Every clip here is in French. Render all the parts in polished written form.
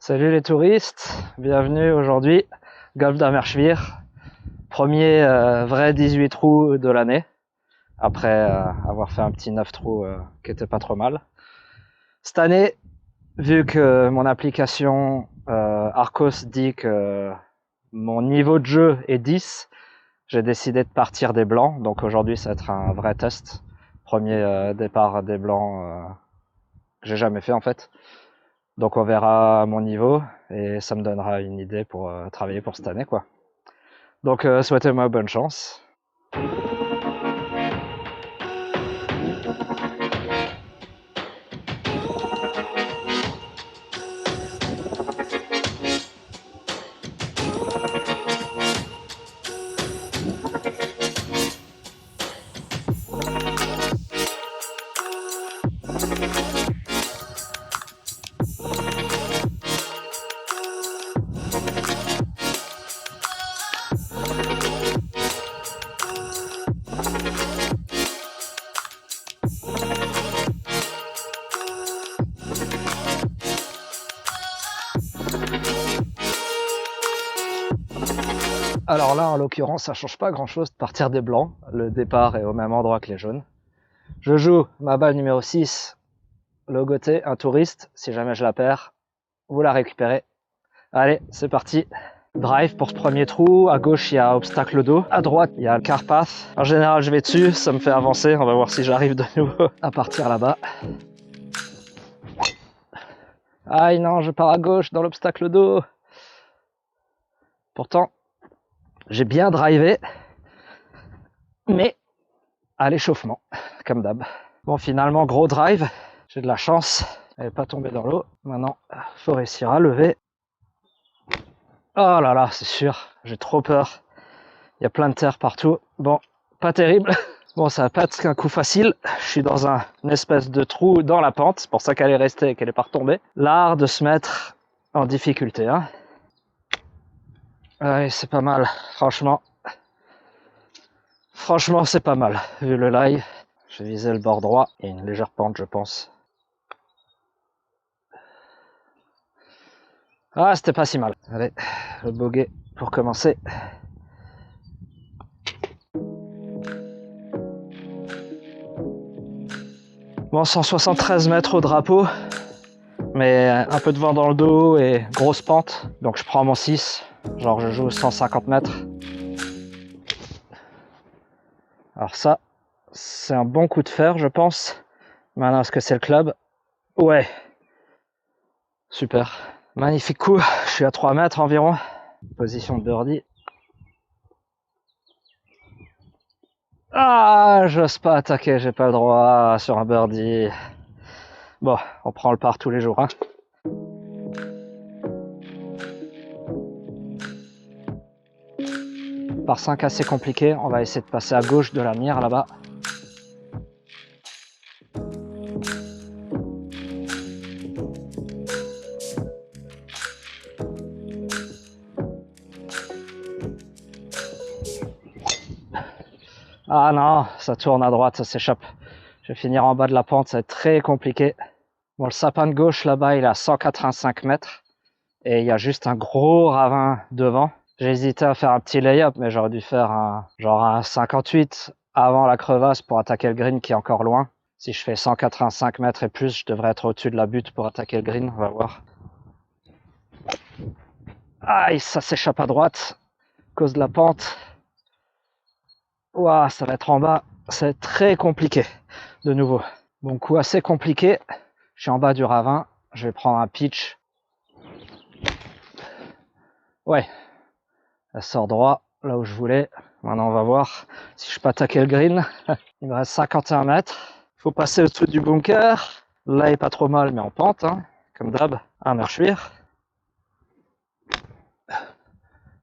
Salut les touristes, bienvenue aujourd'hui, golf d'Amerschwir, premier vrai 18 trous de l'année, après avoir fait un petit 9 trous qui était pas trop mal. Cette année, vu que mon application Arcos dit que mon niveau de jeu est 10, j'ai décidé de partir des blancs, donc aujourd'hui ça va être un vrai test. Premier départ des blancs que j'ai jamais fait en fait. Donc on verra mon niveau et ça me donnera une idée pour travailler pour cette année quoi. Donc souhaitez-moi bonne chance. Alors là en l'occurrence ça change pas grand chose de partir des blancs, le départ est au même endroit que les jaunes. Je joue ma balle numéro 6, logoté, un touriste, si jamais je la perds, vous la récupérez. Allez, c'est parti. Drive pour ce premier trou, à gauche il y a obstacle d'eau, à droite il y a le car path. En général je vais dessus, ça me fait avancer, on va voir si j'arrive de nouveau à partir là-bas. Aïe non, je pars à gauche dans l'obstacle d'eau. Pourtant, j'ai bien drivé, mais à l'échauffement, comme d'hab. Bon, finalement, gros drive, j'ai de la chance, elle n'est pas tombée dans l'eau. Maintenant, faut réussir à lever. Oh là là, c'est sûr, j'ai trop peur. Il y a plein de terre partout. Bon, pas terrible. Bon, ça va pas être qu'un coup facile. Je suis dans une espèce de trou dans la pente, c'est pour ça qu'elle est restée et qu'elle n'est pas retombée. L'art de se mettre en difficulté, hein. Ouais, c'est pas mal, franchement. Franchement, c'est pas mal, vu le lie. J'ai visé le bord droit, il y a une légère pente, je pense. Ah, c'était pas si mal. Allez, le bogey pour commencer. Bon, 173 mètres au drapeau, mais un peu de vent dans le dos et grosse pente. Donc je prends mon 6, genre je joue 150 mètres. Alors ça, c'est un bon coup de fer, je pense. Maintenant, est-ce que c'est le club? Ouais. Super. Magnifique coup, je suis à 3 mètres environ. Position de birdie. Ah, j'ose pas attaquer, j'ai pas le droit sur un birdie. Bon, on prend le par tous les jours, hein. Par 5 assez compliqué, on va essayer de passer à gauche de la mire là-bas. Ah non, ça tourne à droite, ça s'échappe. Je vais finir en bas de la pente, ça va être très compliqué. Bon, le sapin de gauche là-bas, il est à 185 mètres. Et il y a juste un gros ravin devant. J'ai hésité à faire un petit lay-up, mais j'aurais dû faire un 58 avant la crevasse pour attaquer le green qui est encore loin. Si je fais 185 mètres et plus, je devrais être au-dessus de la butte pour attaquer le green, on va voir. Aïe, ça s'échappe à droite, à cause de la pente. Ouah, ça va être en bas, ça va être très compliqué, de nouveau. Bon, coup assez compliqué, je suis en bas du ravin, je vais prendre un pitch. Ouais, elle sort droit, là où je voulais. Maintenant, on va voir si je peux attaquer le green. Il me reste 51 mètres. Il faut passer au-dessus du bunker. Là, il est pas trop mal, mais en pente, hein, comme d'hab. Amerschwir.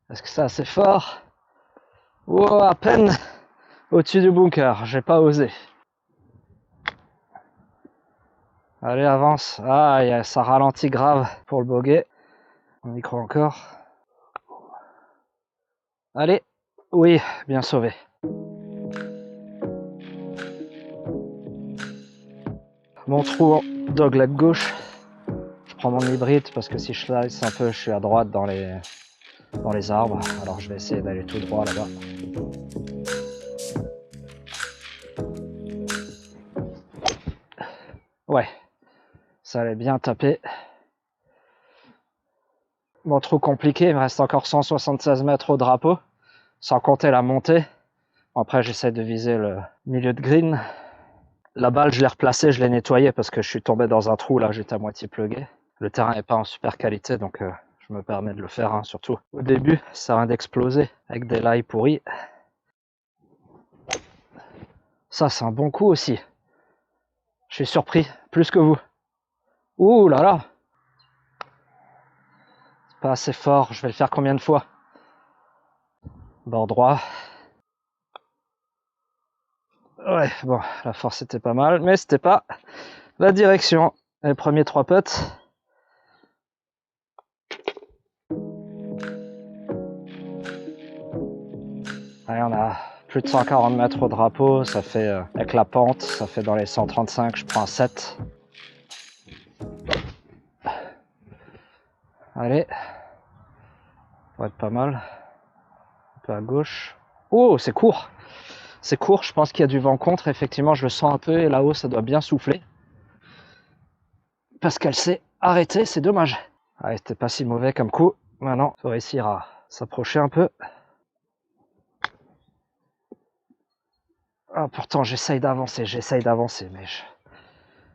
Est-ce que c'est assez fort? Oh, à peine au-dessus du bunker. J'ai pas osé. Allez, avance. Ah, ça ralentit grave pour le bogey. On y croit encore. Allez. Oui, bien sauvé. Mon trou dogleg gauche. Je prends mon hybride parce que si je slice un peu, je suis à droite dans les arbres. Alors je vais essayer d'aller tout droit là-bas. Ouais, ça allait bien taper. Bon, trop compliqué, il me reste encore 176 mètres au drapeau, sans compter la montée. Après, j'essaie de viser le milieu de green. La balle, je l'ai replacée, je l'ai nettoyée parce que je suis tombé dans un trou, là, j'étais à moitié plugué. Le terrain n'est pas en super qualité, donc je me permets de le faire, hein, surtout au début, ça vient d'exploser avec des lies pourris. Ça, c'est un bon coup aussi. Je suis surpris, plus que vous. Ouh là là! C'est pas assez fort, je vais le faire combien de fois? Bord droit. Ouais, bon, la force était pas mal, mais c'était pas la direction. Les premiers 3 putts. Allez, on a plus de 140 mètres au drapeau, ça fait, avec la pente, ça fait dans les 135, je prends un 7. Allez, ça va être pas mal. Un peu à gauche. Oh, c'est court! C'est court, je pense qu'il y a du vent contre, effectivement, je le sens un peu, et là-haut, ça doit bien souffler. Parce qu'elle s'est arrêtée, c'est dommage. Allez, c'était pas si mauvais comme coup. Maintenant, il faut réussir à s'approcher un peu. Ah, pourtant, j'essaye d'avancer, mais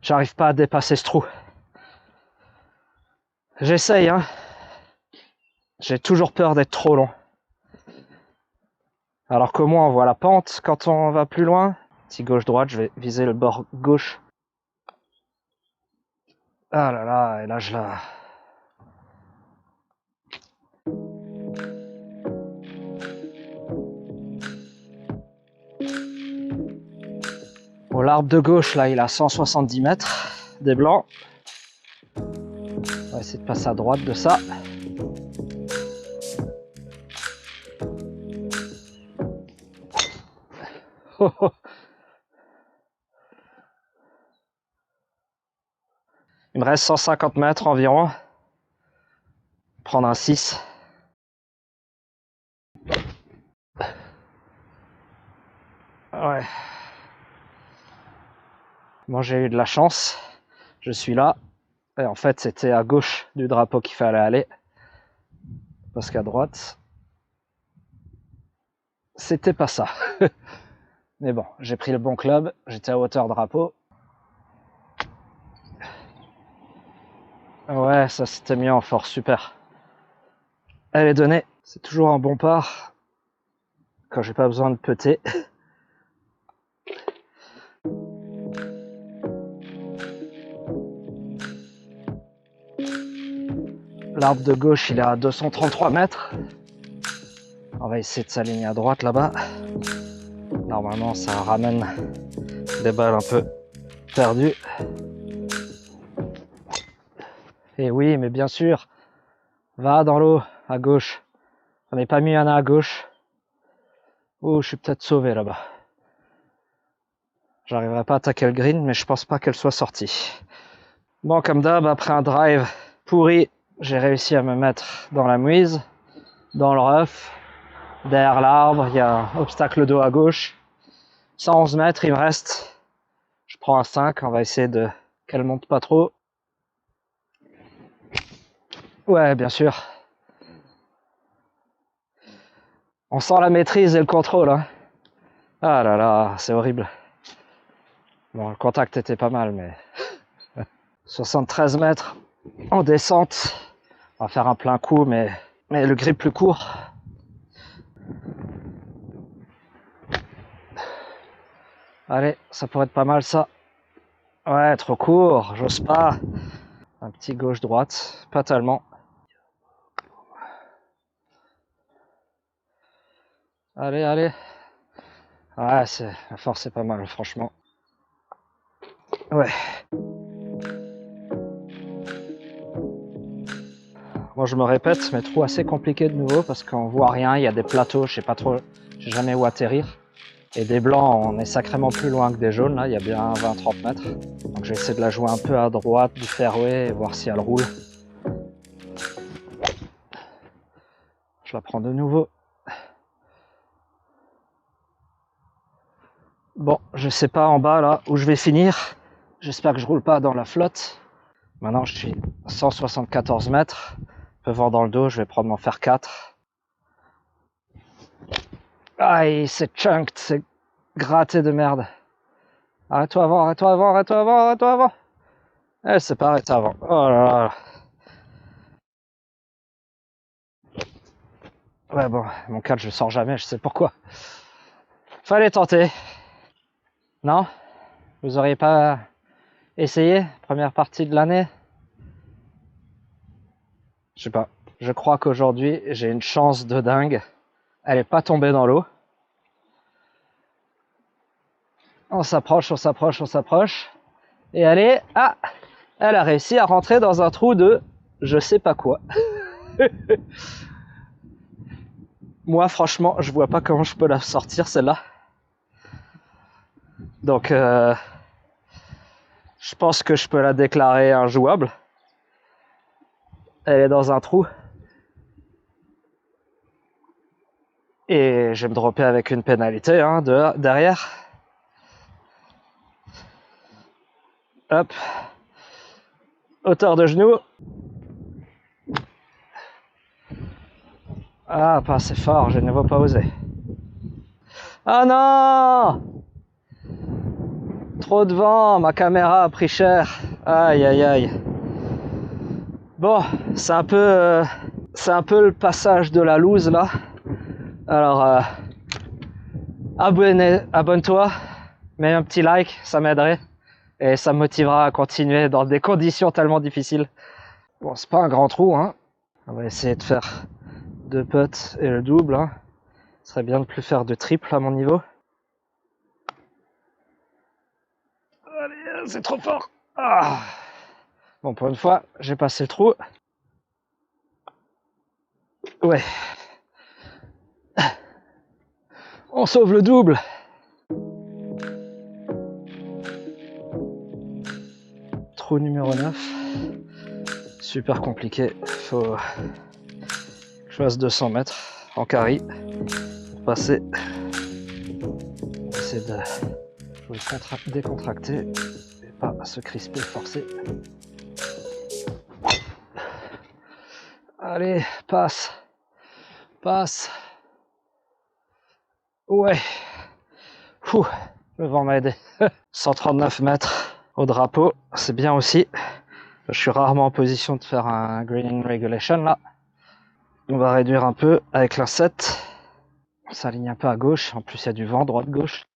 j'arrive pas à dépasser ce trou. J'essaye, hein. J'ai toujours peur d'être trop long. Alors qu'au moins, on voit la pente quand on va plus loin. Si gauche-droite, je vais viser le bord gauche. Ah là là, et là, je la... Bon, l'arbre de gauche, là, il a 170 mètres des blancs. On va essayer de passer à droite de ça. Oh, oh. Il me reste 150 mètres environ. Prendre un 6. Ouais. Bon, j'ai eu de la chance. Je suis là. Et en fait, c'était à gauche du drapeau qu'il fallait aller. Parce qu'à droite, c'était pas ça. Mais bon, j'ai pris le bon club. J'étais à hauteur drapeau. Ouais, ça c'était mis en force, super. Elle est donnée. C'est toujours un bon par quand j'ai pas besoin de putter. L'arbre de gauche, il est à 233 mètres. On va essayer de s'aligner à droite là-bas. Normalement, ça ramène des balles un peu perdues. Et oui, mais bien sûr, va dans l'eau, à gauche. J'en ai pas mis un à gauche. Oh, je suis peut-être sauvé là-bas. J'arriverai pas à attaquer le green, mais je pense pas qu'elle soit sortie. Bon, comme d'hab, après un drive pourri, j'ai réussi à me mettre dans la mouise, dans le rough, derrière l'arbre. Il y a un obstacle d'eau à gauche. 111 mètres, il me reste. Je prends un 5, on va essayer de qu'elle monte pas trop. Ouais, bien sûr. On sent la maîtrise et le contrôle, hein. Ah là là, c'est horrible. Bon, le contact était pas mal, mais 73 mètres en descente. On va faire un plein coup, mais le grip plus court. Allez, ça pourrait être pas mal ça. Ouais, trop court, j'ose pas. Un petit gauche-droite, pas tellement. Allez, allez. Ouais, la force est pas mal, franchement. Ouais. Moi, je me répète, mais trou assez compliqué de nouveau parce qu'on voit rien. Il y a des plateaux, je sais pas trop, j'ai jamais où atterrir. Et des blancs, on est sacrément plus loin que des jaunes, là, il y a bien 20-30 mètres. Donc je vais essayer de la jouer un peu à droite du fairway et voir si elle roule. Je la prends de nouveau. Bon, je sais pas en bas là où je vais finir. J'espère que je roule pas dans la flotte. Maintenant je suis 174 mètres. Un peu vent dans le dos, je vais prendre mon fer 4. Aïe, c'est chunked, c'est gratté de merde. Arrête-toi avant, arrête-toi avant, arrête-toi avant, arrête-toi avant. Elle s'est pas arrêtée avant. Oh là là. Ouais bon, mon 4 je le sors jamais, je sais pourquoi. Fallait tenter. Non? Vous auriez pas essayé? Première partie de l'année? Je sais pas. Je crois qu'aujourd'hui j'ai une chance de dingue. Elle est pas tombée dans l'eau. On s'approche, on s'approche, on s'approche. Et elle est... Ah! Elle a réussi à rentrer dans un trou de... je sais pas quoi. Moi, franchement, je vois pas comment je peux la sortir, celle-là. Donc, je pense que je peux la déclarer injouable. Elle est dans un trou. Et je vais me dropper avec une pénalité hein, derrière. Hop. Hauteur de genou. Ah, pas assez fort, je ne vais pas oser. Ah non! Trop de vent, ma caméra a pris cher. Aïe aïe aïe. Bon, c'est un peu le passage de la loose là. Alors, abonne-toi, mets un petit like, ça m'aiderait. Et ça me motivera à continuer dans des conditions tellement difficiles. Bon, c'est pas un grand trou, hein. On va essayer de faire 2 putts et le double. Hein. Ce serait bien de plus faire de triple à mon niveau. Allez, c'est trop fort. Ah. Bon, pour une fois, j'ai passé le trou. Ouais. On sauve le double. Trou numéro 9. Super compliqué. Faut que je fasse 200 mètres en carry pour passer. On va essayer de décontracter et pas se crisper, forcer. Allez, passe. Passe. Ouais. Ouh, le vent m'a aidé. 139 mètres au drapeau, c'est bien aussi. Je suis rarement en position de faire un greening regulation là. On va réduire un peu avec la 7. On s'aligne un peu à gauche. En plus, il y a du vent droite-gauche.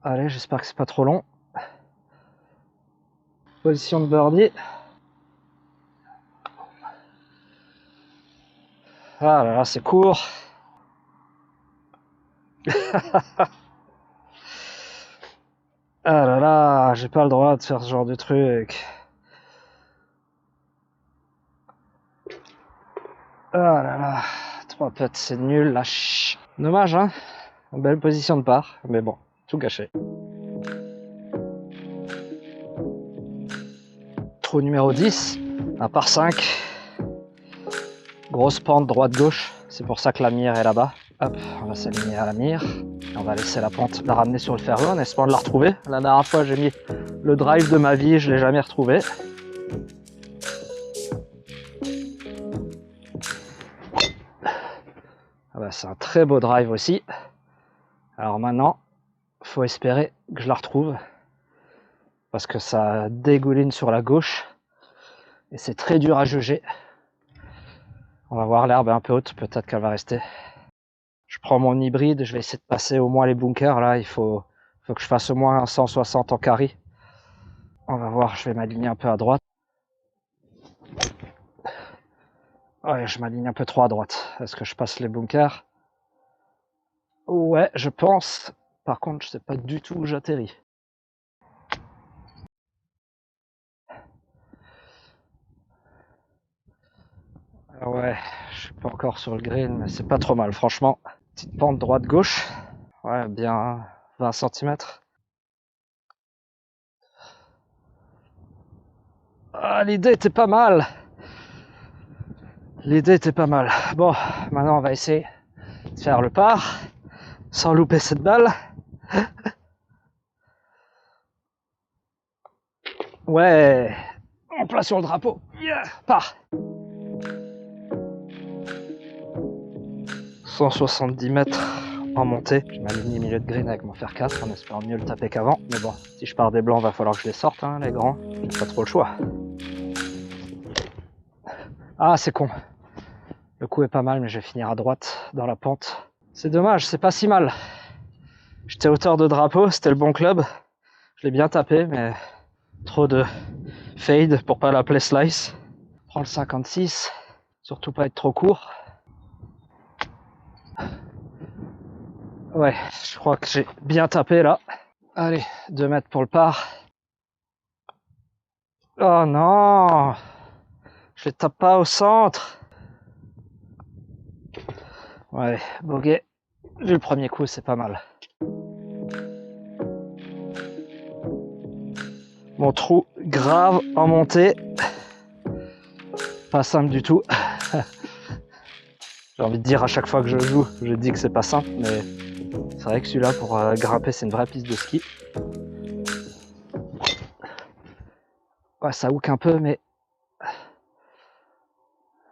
Allez, j'espère que c'est pas trop long. Position de birdie. Ah là là, c'est court. Ah là là, j'ai pas le droit de faire ce genre de truc. Ah là là, 3 putts, c'est nul, lâche. Dommage, hein. Une belle position de part, mais bon, tout gâché. Trou numéro 10, un par 5. Grosse pente droite-gauche, c'est pour ça que la mire est là-bas. Hop, on va s'aligner à la mire. On va laisser la pente la ramener sur le fairway en espérant de la retrouver. La dernière fois, j'ai mis le drive de ma vie, je l'ai jamais retrouvé. Ah bah, c'est un très beau drive aussi. Alors maintenant, faut espérer que je la retrouve parce que ça dégouline sur la gauche et c'est très dur à juger. On va voir, l'herbe est un peu haute, peut-être qu'elle va rester. Je prends mon hybride, je vais essayer de passer au moins les bunkers. Là, il faut que je fasse au moins un 160 en carry. On va voir, je vais m'aligner un peu à droite. Ouais, je m'aligne un peu trop à droite. Est-ce que je passe les bunkers? Ouais, je pense. Par contre, je sais pas du tout où j'atterris. Ouais, je suis pas encore sur le green, mais c'est pas trop mal, franchement. Petite pente droite-gauche. Ouais, bien 20 centimètres. Ah, l'idée était pas mal. L'idée était pas mal. Bon, maintenant on va essayer de faire le par sans louper cette balle. Ouais, en plein sur le drapeau. Yeah, par. 170 mètres en montée. Je m'aligne milieu de green avec mon fer 4 en espérant mieux le taper qu'avant. Mais bon, si je pars des blancs, va falloir que je les sorte, hein, les grands. J'ai pas trop le choix. Ah, c'est con. Le coup est pas mal, mais je vais finir à droite dans la pente. C'est dommage, c'est pas si mal. J'étais hauteur de drapeau, c'était le bon club. Je l'ai bien tapé, mais trop de fade pour pas l'appeler slice. Prends le 56, surtout pas être trop court. Ouais, je crois que j'ai bien tapé là. Allez, 2 mètres pour le par. Oh non, je les tape pas au centre. Ouais, bogey. Vu le premier coup, c'est pas mal. Mon trou grave en montée. Pas simple du tout. J'ai envie de dire à chaque fois que je joue, je dis que c'est pas simple, mais c'est vrai que celui-là pour grimper, c'est une vraie piste de ski. Ouais, ça hook un peu, mais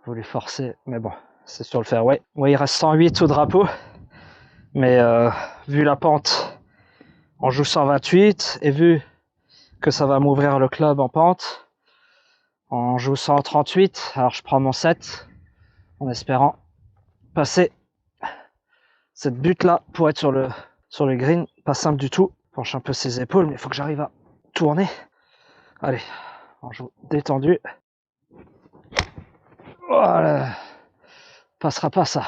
faut les forcer. Mais bon, c'est sur le fairway. Ouais, il reste 108 au drapeau, mais vu la pente, on joue 128 et vu que ça va m'ouvrir le club en pente, on joue 138. Alors je prends mon 7 en espérant passer cette butte là pour être sur le green. Pas simple du tout. Penche un peu ses épaules, mais il faut que j'arrive à tourner. Allez, on joue détendu. Voilà. Passera pas ça.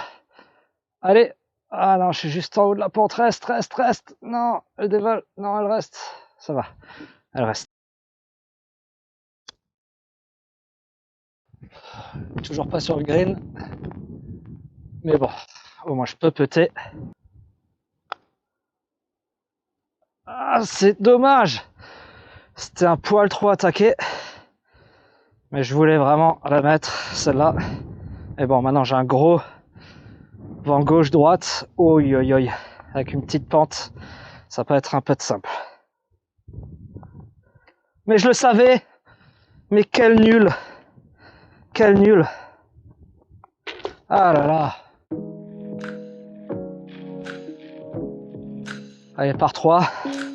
Allez. Ah non, je suis juste en haut de la pente. Reste. Non, elle dévale. Non, elle reste. Ça va. Elle reste. Toujours pas sur le green. Mais bon, au moins je peux péter. Ah, c'est dommage. C'était un poil trop attaqué. Mais je voulais vraiment la mettre, celle-là. Et bon, maintenant j'ai un gros vent gauche-droite. Oi, oi, oi. Avec une petite pente. Ça peut être un peu de simple. Mais je le savais. Mais quel nul. Quel nul. Ah là là. Allez, par 3.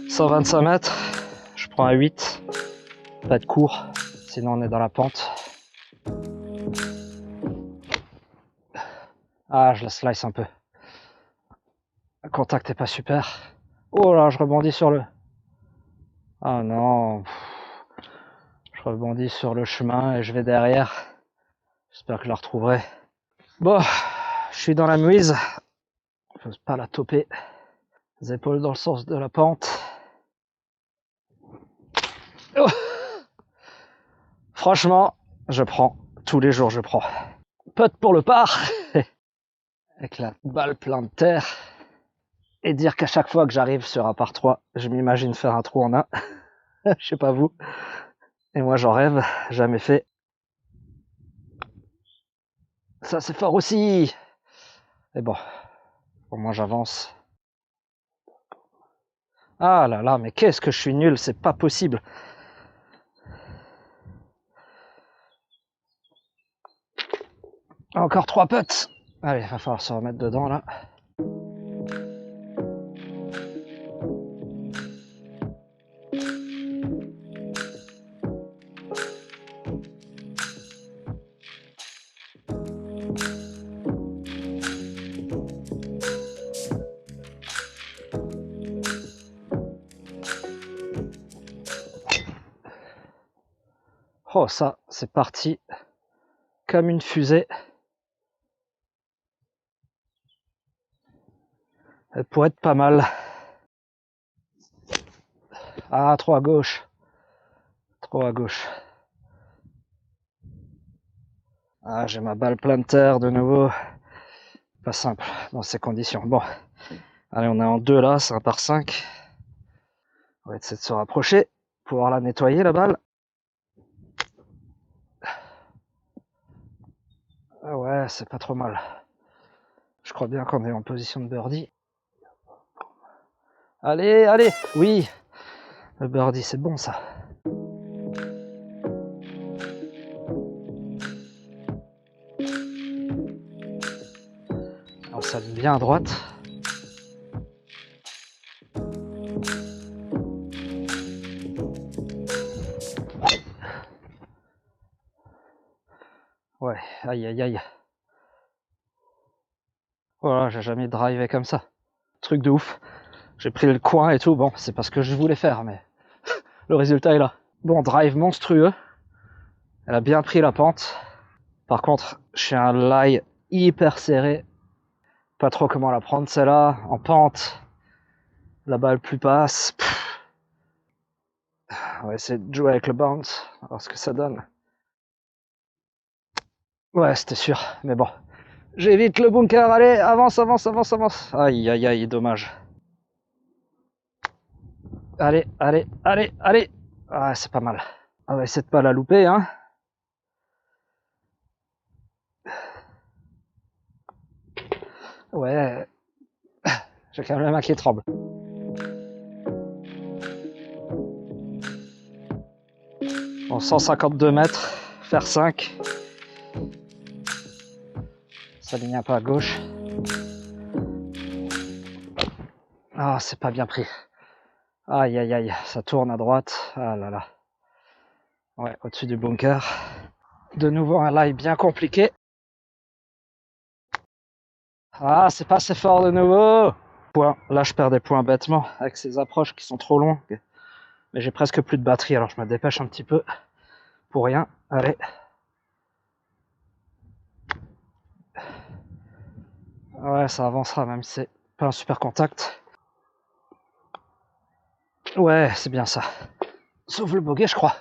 125 mètres. Je prends un 8. Pas de cours. Sinon on est dans la pente. Ah, je la slice un peu. Le contact est pas super. Oh là, je rebondis sur le... Ah non. Je rebondis sur le chemin et je vais derrière. J'espère que je la retrouverai. Bon, je suis dans la mouise. Je n'ose pas la toper. Les épaules dans le sens de la pente. Oh, franchement, je prends. Tous les jours, je prends. Putt pour le par. Avec la balle pleine de terre. Et dire qu'à chaque fois que j'arrive sur un par 3, je m'imagine faire un trou en un. Je sais pas vous. Et moi, j'en rêve. Jamais fait. Ça, c'est fort aussi. Et bon, au moins j'avance. Ah là là, mais qu'est-ce que je suis nul, c'est pas possible. Encore 3 putts. Allez, va falloir se remettre dedans là. Oh ça, c'est parti comme une fusée. Elle pourrait être pas mal. Ah, trop à gauche. Trop à gauche. Ah, j'ai ma balle plein de terre de nouveau. Pas simple dans ces conditions. Bon, allez, on est en 2 là, c'est un par 5. On va essayer de se rapprocher, pouvoir la nettoyer la balle. Ah ouais, c'est pas trop mal. Je crois bien qu'on est en position de birdie. Allez, allez, oui, le birdie, c'est bon ça. On s'aligne bien à droite. Ouais, aïe aïe aïe. Voilà, j'ai jamais drivé comme ça. Truc de ouf. J'ai pris le coin et tout, bon, c'est pas ce que je voulais faire, mais le résultat est là. Bon, drive monstrueux. Elle a bien pris la pente. Par contre, je suis un lie hyper serré. Pas trop comment la prendre celle-là. En pente. La balle plus passe. On va essayer de jouer avec le bounce. voir ce que ça donne. Ouais, c'était sûr. Mais bon. J'évite le bunker. Allez, avance, avance, avance, avance. Aïe, aïe, aïe, dommage. Allez, allez, allez, allez. Ah, c'est pas mal. On va essayer de pas la louper, hein. Ouais. J'ai quand même la main qui tremble. Bon, 152 mètres, faire 5. S'aligne un peu à gauche. Ah, c'est pas bien pris. Aïe, aïe, aïe, ça tourne à droite. Ah là là. Ouais, au-dessus du bunker. De nouveau un lie bien compliqué. Ah, c'est pas assez fort de nouveau. Là, je perds des points bêtement avec ces approches qui sont trop longues. Mais j'ai presque plus de batterie, alors je me dépêche un petit peu. Pour rien. Allez. Ouais, ça avancera même si c'est pas un super contact. Ouais, c'est bien ça. Sauf le bogey, je crois.